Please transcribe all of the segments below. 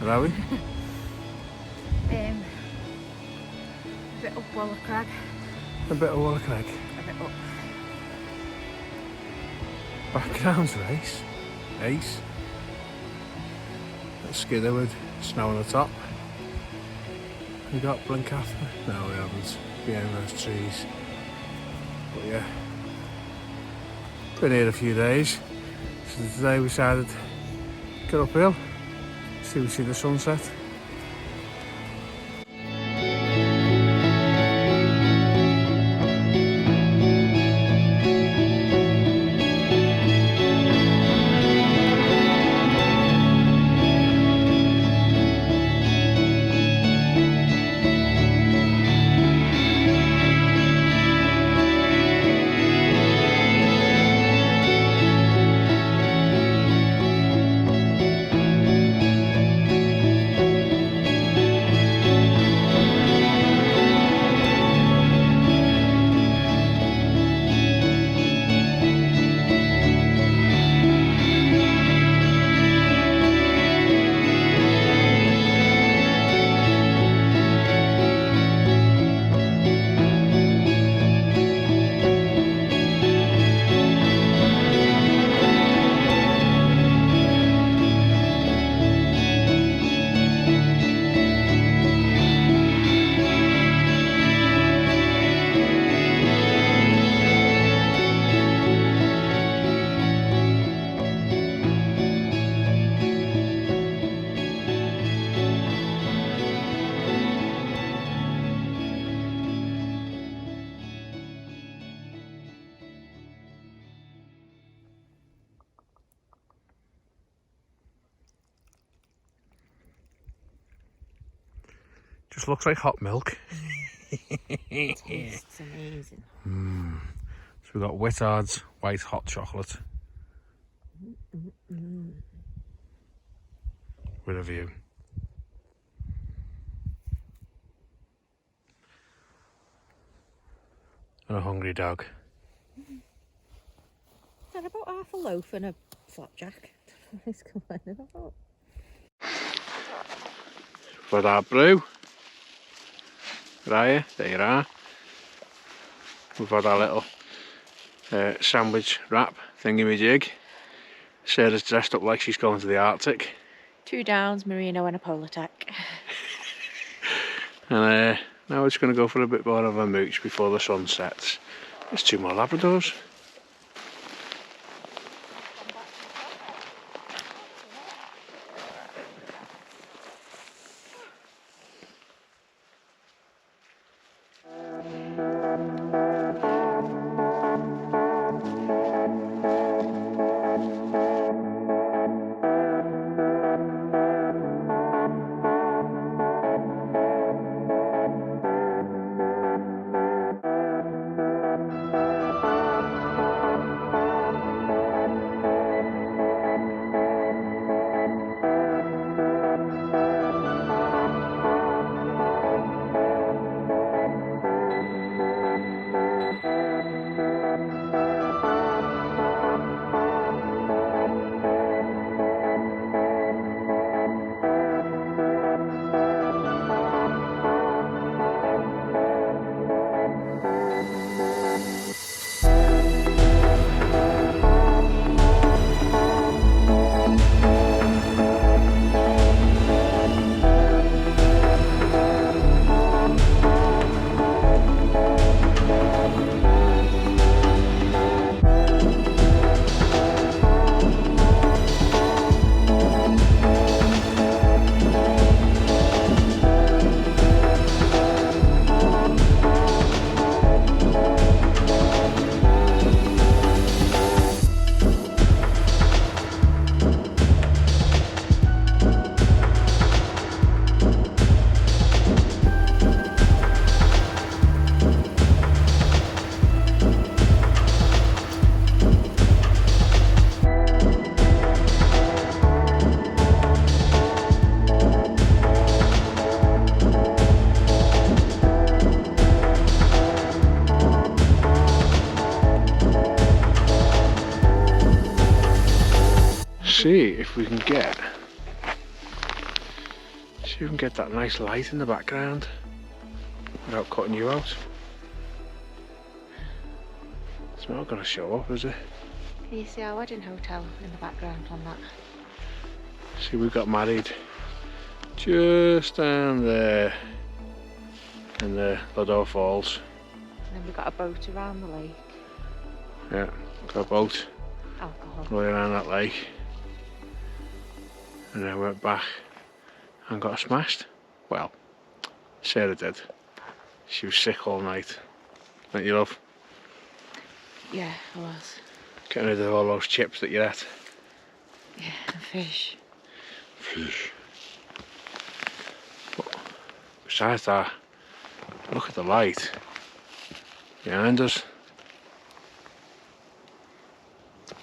Where are we? A bit up Waller Crag. A bit of Waller Crag. A bit up. Background's race. Ace. Got Skidder with snow on the top. We got Blencathra? No, we haven't. Behind those trees. But yeah. Been here a few days. So today we decided to get uphill. See if we see the sunset. Just looks like hot milk. It tastes amazing. So we've got Whittard's white hot chocolate. With a view. And a hungry dog. And about half a loaf and a flapjack. It's complaining about. For that brew. Where are you? There you are. We've got our little sandwich wrap thingy-majig. Sarah's dressed up like she's going to the Arctic. 2 downs, merino and a Polartec. And now we're just going to go for a bit more of a mooch before the sun sets. There's 2 more Labradors. see if we can get See if we can get that nice light in the background without cutting you out. It's not going to show up, is it? Can you see our wedding hotel in the background on that? See, we got married just down there in the Labrador Falls. And then we got a boat around the lake. Yeah, got a boat Alcohol. going around that lake. And then went back and got smashed. Well, Sarah did. She was sick all night. Don't you, love? Yeah, I was. Getting rid of all those chips that you ate. Yeah, and fish. Fish. But besides that, look at the light behind us.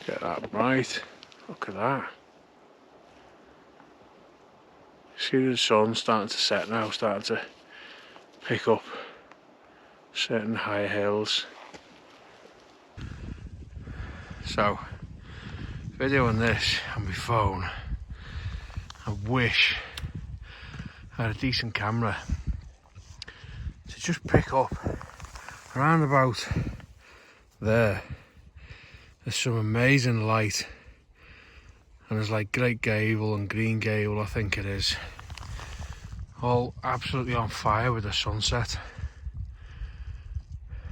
Get that bright. Look at that. See the sun starting to set now, starting to pick up certain high hills. So, videoing this on my phone, I wish I had a decent camera to just pick up around about there. There's some amazing light, and there's like Great Gable and Green Gable, I think it is, all absolutely on fire with the sunset.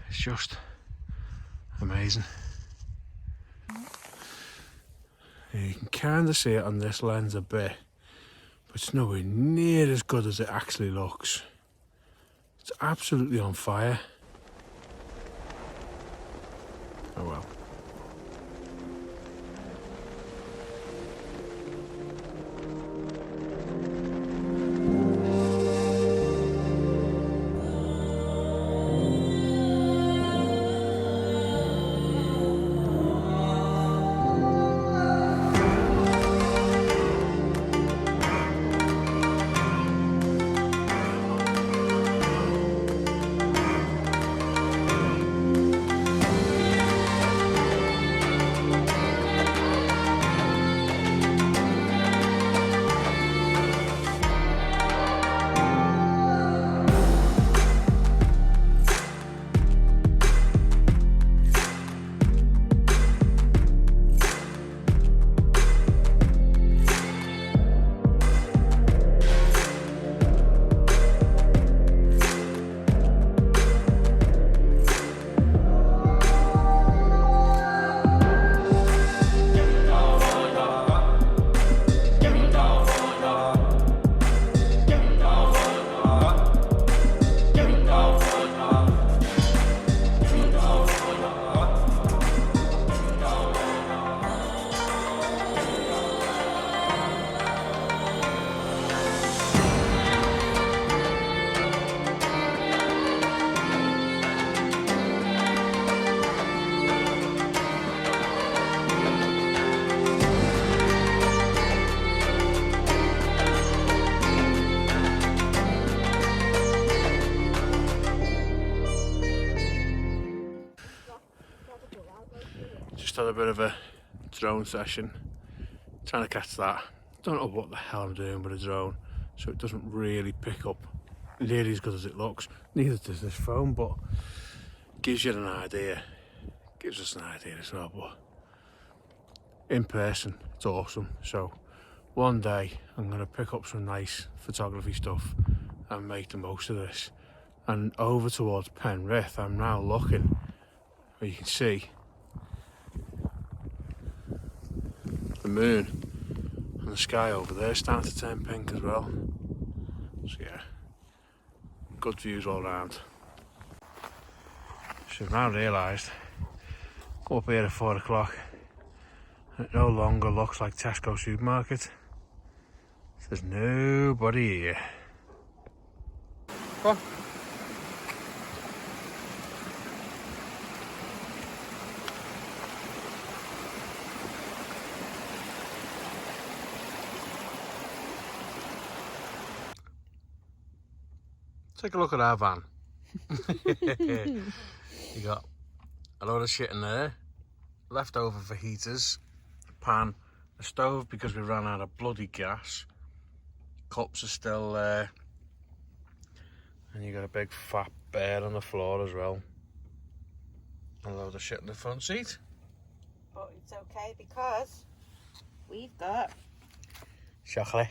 It's just amazing. You can kind of see it on this lens a bit, but it's nowhere near as good as it actually looks. It's absolutely on fire. Oh well. Just had a bit of a drone session, trying to catch that. Don't know what the hell I'm doing with a drone, so it doesn't really pick up nearly as good as it looks. Neither does this phone, but gives you an idea. Gives us an idea as well, but in person, it's awesome. So one day I'm going to pick up some nice photography stuff and make the most of this. And over towards Penrith, I'm now looking, where you can see the moon and the sky over there starting to turn pink as well. So yeah, good views all round. So I've now realised, up here at 4 o'clock, it no longer looks like Tesco supermarket. There's nobody here. Come on. Take a look at our van. You got a load of shit in there, left over for heaters, a pan, a stove because we ran out of bloody gas, cups are still there. And you got a big fat bear on the floor as well. A load of shit in the front seat. But it's okay because we've got Chocolate.